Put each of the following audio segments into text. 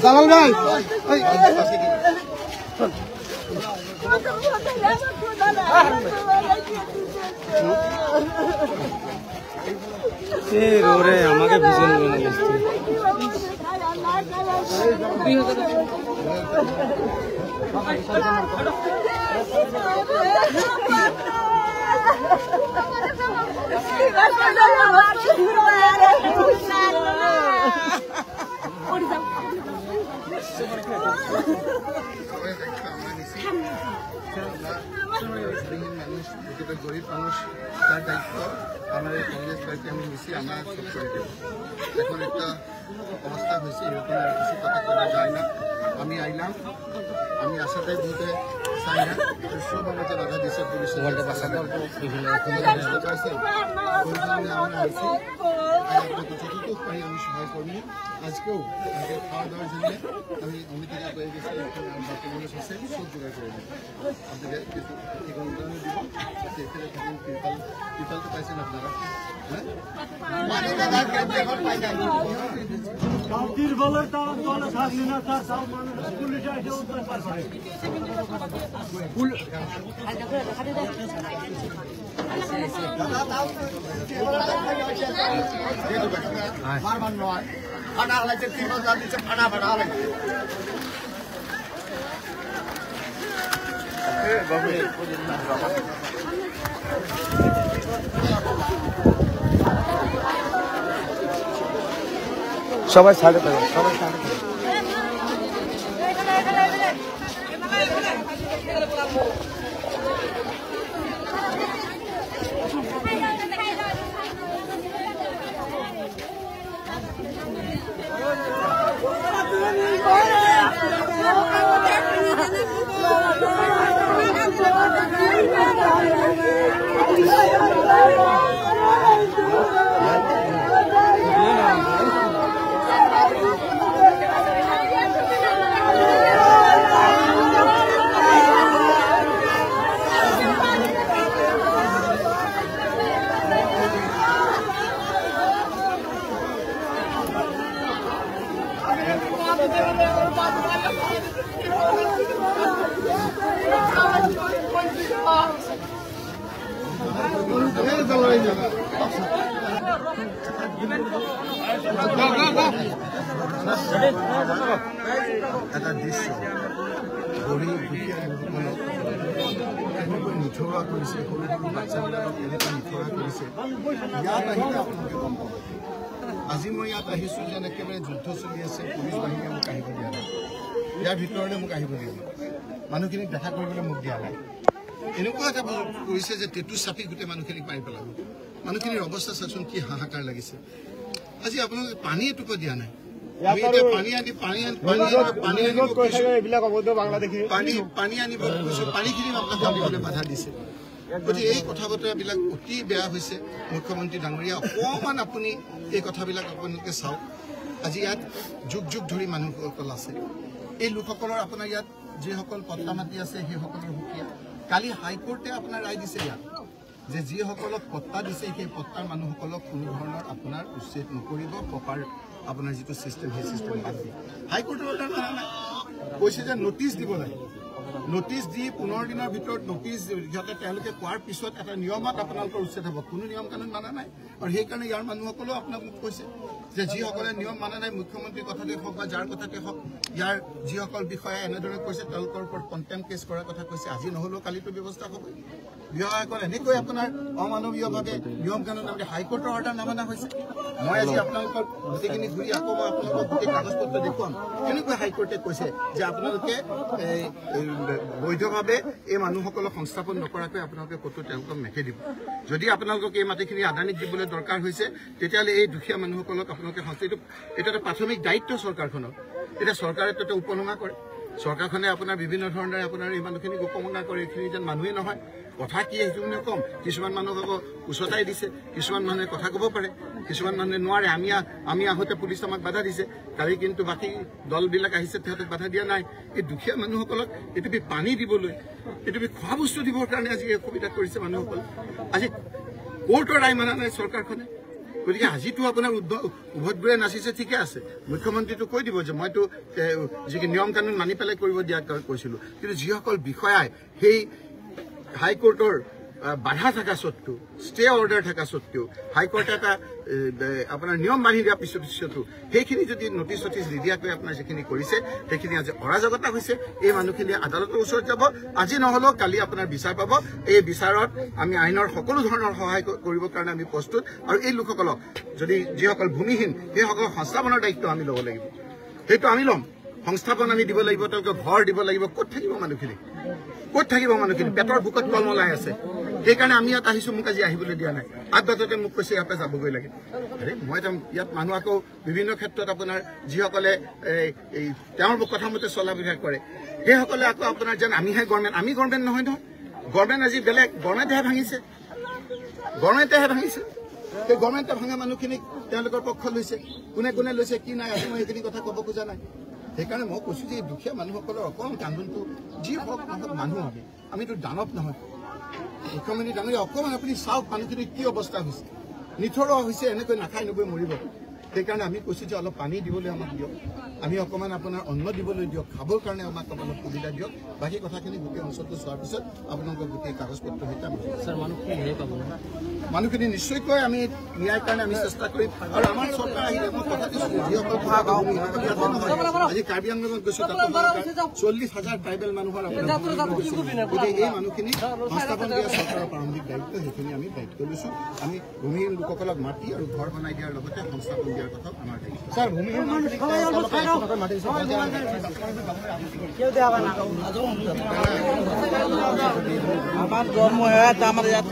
জালাল ভাই রে আমাকে বুঝে নেবেন গরিব মানুষ তার দায়িত্ব আমার কংগ্রেস পার্টি আমি নিছি আমার সব করে দেব এখন একটা অবস্থা হয়েছে এরকম আর কিছু কথা করা যায় না আমি আইলাম আমি আশাটাই বলতে চাই না সব আমাকে বাধা দিচ্ছে পুলিশ আমরা আইছি যতটুকু পারি আমি সহায় করবো আজকেও আমাকে খাওয়া দাওয়ার জন্য আমি অমিতাকে পেয়ে গেছি বাকি মানুষ আছে সব জোগাড় করে দেবো আপনাকে কিছু ঠিকানা দিব এখানে থাকেন ত্রিপাল তো পাইছেন আপনারা খানা হলাইছে 3000 দিচ্ছে খানা ভাড়া হলাইছে সবাই সাইডে থাকো সবাই সাইডে থাকো এটা দৃশ্য গরিব দুখীয়া লোকসকলক এনেকৈ নিথৰুৱা কৰিছে সৰু সৰু বাচ্চাবিলাকক এনেকৈ নিথৰুৱা কৰিছে ইয়াত আহিলে আপোনালোকে গম পাব আজি মই ইয়াত আহিছোঁ যেন একেবাৰে যুদ্ধ চলি আছে পুলিচ বাহিনীয়ে মোক আহিব দিয়া নাই ইয়াৰ ভিতৰলৈ মোক আহিব দিয়া নাই মানুহখিনিক দেখা কৰিবলৈ মোক দিয়া নাই এনেকুৱা এটা কৰিছে যে টেটু চাপি গোটেই মানুহখিনিক মাৰি পেলাব মানুহখিনিৰ অৱস্থা চাচোন কি হাহাকাৰ লাগিছে আজি আপোনালোকে পানী এটুপো দিয়া নাই পানী আনিব পানীখিনি আপোনালোকে বাধা দিছে গতিকে এই কথা বতৰাবিলাক অতি বেয়া হৈছে মুখ্যমন্ত্ৰী ডাঙৰীয়া অকণমান আপুনি এই কথাবিলাক আপোনালোকে চাওক আজি ইয়াত যুগ যুগ ধৰি মানুহসকল আছে এই লোকসকলৰ আপোনাৰ ইয়াত যিসকল পট্টা মাটি আছে সেইসকলৰ সুকীয়া কালি হাইকোৰ্টে আপোনাৰ ৰায় দিছে ইয়াত যে যিসকলক পট্টা দিছে সেই পট্টাৰ মানুহসকলক কোনো ধৰণৰ আপোনাৰ উচ্ছেদ নকৰিব প্ৰপাৰ আপোনাৰ যিটো চিষ্টেম সেই চিষ্টেম বাদ দিয়ে হাইকোৰ্টৰ অৰ্ডাৰ মানা নাই কৈছে যে নটিচ দিব লাগে নটিচ দি 15 দিনৰ ভিতৰত নটিচ যাতে তেওঁলোকে কোৱাৰ পিছত এটা নিয়মত আপোনালোকৰ উচ্ছেদ হ'ব কোনো নিয়ম কানুন মানা নাই আৰু সেইকাৰণে ইয়াৰ মানুহসকলেও আপোনাক কৈছে যে যিসকলে নিয়ম মানা নাই মুখ্যমন্ত্ৰীৰ কথাতে হওক বা যাৰ কথাতে হওক ইয়াৰ যিসকল বিষয়া এনেদৰে কৈছে তেওঁলোকৰ ওপৰত কণ্টেম্প কেছ কৰাৰ কথা কৈছে আজি নহ'লেও কালিতো ব্যৱস্থা হ'ব বিষয়াসকল এনেকৈ আপোনাৰ অমানৱীয়ভাৱে নিয়ম কানুন নামে হাইকোৰ্টৰ অৰ্ডাৰ নামানা হৈছে মই আজি আপোনালোকৰ গোটেইখিনি ঘূৰি আকৌ মই আপোনালোকক গোটেই কাগজ পত্ৰ দেখুৱাম কেনেকৈ হাইকোৰ্টে কৈছে যে আপোনালোকে বৈধভাৱে এই মানুহসকলক সংস্থাপন নকৰাকৈ আপোনালোকে ক'তো তেওঁলোকক মেখে দিব যদি আপোনালোকক এই মাটিখিনি আদানীক দিবলৈ দৰকাৰ হৈছে তেতিয়াহ'লে এই দুখীয়া মানুহসকলক আপোনালোকে এটা এটা প্ৰাথমিক দায়িত্ব চৰকাৰখনৰ এতিয়া চৰকাৰে এটা উপলুঙা কৰে চৰকাৰখনে আপোনাৰ বিভিন্ন ধৰণেৰে আপোনাৰ এই মানুহখিনিক উপলুঙা কৰে এইখিনি যেন মানুহে নহয় কথা কি সেইটো মানে কম কিছুমান মানুহক আকৌ উচতাই দিছে কিছুমান মানুহে কথা ক'ব পাৰে কিছুমান মানুহে নোৱাৰে আমি আহোঁতে পুলিচ আমাক বাধা দিছে কালি কিন্তু বাকী দলবিলাক আহিছে তেহেঁতক বাধা দিয়া নাই এই দুখীয়া মানুহসকলক এইটো পানী দিবলৈ এইটো খোৱা বস্তু দিবৰ কাৰণে আজি অসুবিধা কৰিছে মানুহসকল আজি কোৰ্টৰ ৰায় মানা নাই চৰকাৰখনে গতিকে আজিতো আপোনাৰ উভতবোৰে নাচিছে ঠিকে আছে মুখ্যমন্ত্ৰীটো কৈ দিব যে মইতো যি নিয়ম কানুন মানি পেলাই কৰিব দিয়া কৈছিলো কিন্তু যিসকল বিষয়াই সেই হাইকোৰ্টৰ বাধা থকা সত্ত্বেও ষ্টে অৰ্ডাৰ থকা সত্ত্বেও হাইকোৰ্টে এটা আপোনাৰ নিয়ম বান্ধি দিয়াৰ পিছতো সেইখিনি যদি নটিচ নিদিয়াকৈ আপোনাৰ যিখিনি কৰিছে সেইখিনি আজি অৰাজকতা হৈছে এই মানুহখিনি আদালতৰ ওচৰত যাব আজি নহ'লেও কালি আপোনাৰ বিচাৰ পাব এই বিচাৰত আমি আইনৰ সকলো ধৰণৰ সহায় কৰিবৰ কাৰণে আমি প্ৰস্তুত আৰু এই লোকসকলক যদি যিসকল ভূমিহীন সেইসকলক সংস্থাপনৰ দায়িত্ব আমি ল'ব লাগিব সেইটো আমি ল'ম সংস্থাপন আমি দিব লাগিব তেওঁলোকক ঘৰ দিব লাগিব ক'ত থাকিব মানুহখিনি পেটৰ বুকত কলমলাই আছে সেইকাৰণে আমি ইয়াত আহিছো মোক আজি আহিবলৈ দিয়া নাই আগবাটতে মোক কৈছে ইয়াতে যাবগৈ লাগে আৰে মই ইয়াত মানুহ আকৌ বিভিন্ন ক্ষেত্ৰত আপোনাৰ যিসকলে তেওঁৰ কথা মতে চলা বিভাগ কৰে সেইসকলে আকৌ আপোনাৰ যেন আমিহে গভৰ্ণমেণ্ট আমি গভৰ্ণমেণ্ট নহয় গভৰ্ণমেণ্ট আজি বেলেগ গভৰ্ণমেণ্টেহে ভাঙিছে সেই গভৰ্ণমেণ্টে ভাঙা মানুহখিনিক তেওঁলোকৰ পক্ষ লৈছে কোনে লৈছে কি নাই আজি মই সেইখিনি কথা ক'ব খোজা নাই সেইকাৰণে মই কৈছো যে দুখীয়া মানুহসকলৰ অকণমান কান্দোনটো যি হওক মানুহ আমিতো দানৱ নহয় মুখ্যমন্ত্ৰী ডাঙৰীয়া অকণমান আপুনি চাওক মানুহখিনি কি অৱস্থা হৈছে নিথৰুৱা হৈছে এনেকৈ নাখাই নগৈ মৰিব সেইকাৰণে আমি কৈছো যে অলপ পানী দিবলৈ আমাক দিয়ক আমি অকণমান আপোনাৰ অন্ন দিবলৈ দিয়ক খাবৰ কাৰণে আমাক অলপ সুবিধা দিয়ক বাকী কথাখিনি গোটেই অঞ্চলটো চোৱাৰ পিছত আপোনালোকৰ গোটেই কাগজ পত্ৰ সৈতে মানুহখিনি নিশ্চয়কৈ আমি ন্যায়ৰ কাৰণে আমি চেষ্টা কৰিম আৰু আমাৰ চৰকাৰ আহিলে মই কথা দিছোঁ যিসকল আজি কাৰ্বি আংলঙত গৈছো তাতে 40,000 ট্ৰাইবেল মানুহৰ গতিকে এই মানুহখিনি সংস্থাপন দিয়া চৰকাৰৰ প্ৰাৰম্ভিক দায়িত্ব সেইখিনি আমি দায়িত্ব লৈছোঁ আমি ভূমিহীন লোকসকলক মাটি আৰু ঘৰ বনাই দিয়াৰ লগতে সংস্থাপন দিয়াৰ কথা আমাৰ দায়িত্ব ছাৰ ভূমিহীন আমার জন্ম হয় আমার ইয়াত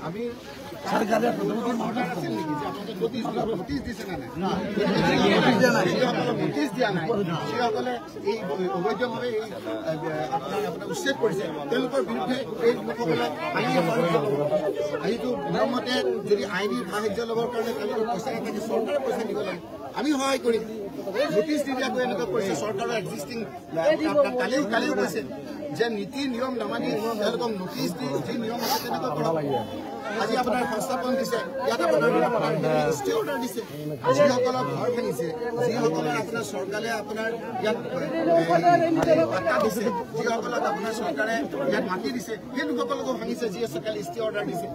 আমি নোটিচ দিছে না নোটিচ দিয়া নাই যিসকলে এই অবৈধভাৱে আপোনাৰ উচ্ছেদ কৰিছে তেওঁলোকৰ বিৰুদ্ধে এই লোকসকলে আইনীটো নিয়মতে যদি আইনী সাহায্য ল'বৰ কাৰণে তেওঁলোকৰ পইচা নাথাকে চৰকাৰে পইচা দিব লাগে আমি সহায় কৰিম নোটিচ নিদিয়াকৈ এনেকুৱা কৰিছে চৰকাৰৰ এক্সিষ্টিং কালিও কৈছে যে নীতি নিয়ম নামানি তেওঁলোকক নোটিচ দি যি নিয়ম আছে তেনেকুৱা কৰক আজি আপোনাৰ সংস্থাপন দিছে ইয়াত আপোনাৰ ষ্টে অৰ্ডাৰ দিছে যিসকলক ঘৰ ভাঙিছে যিসকলৰ আপোনাৰ চৰকাৰে আপোনাৰ ইয়াত পাট্টা দিছে যিসকলক আপোনাৰ চৰকাৰে ইয়াত মাটি দিছে সেই লোকসকলকো ভাঙিছে যি আছে কালি ষ্টে অৰ্ডাৰ দিছে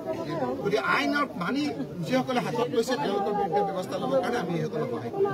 গতিকে আইনৰ মানি যিসকলে হাতত লৈছে তেওঁলোকৰ বিৰুদ্ধে ব্যৱস্থা ল'বৰ কাৰণে আমি সেইসকলক সহায় কৰিম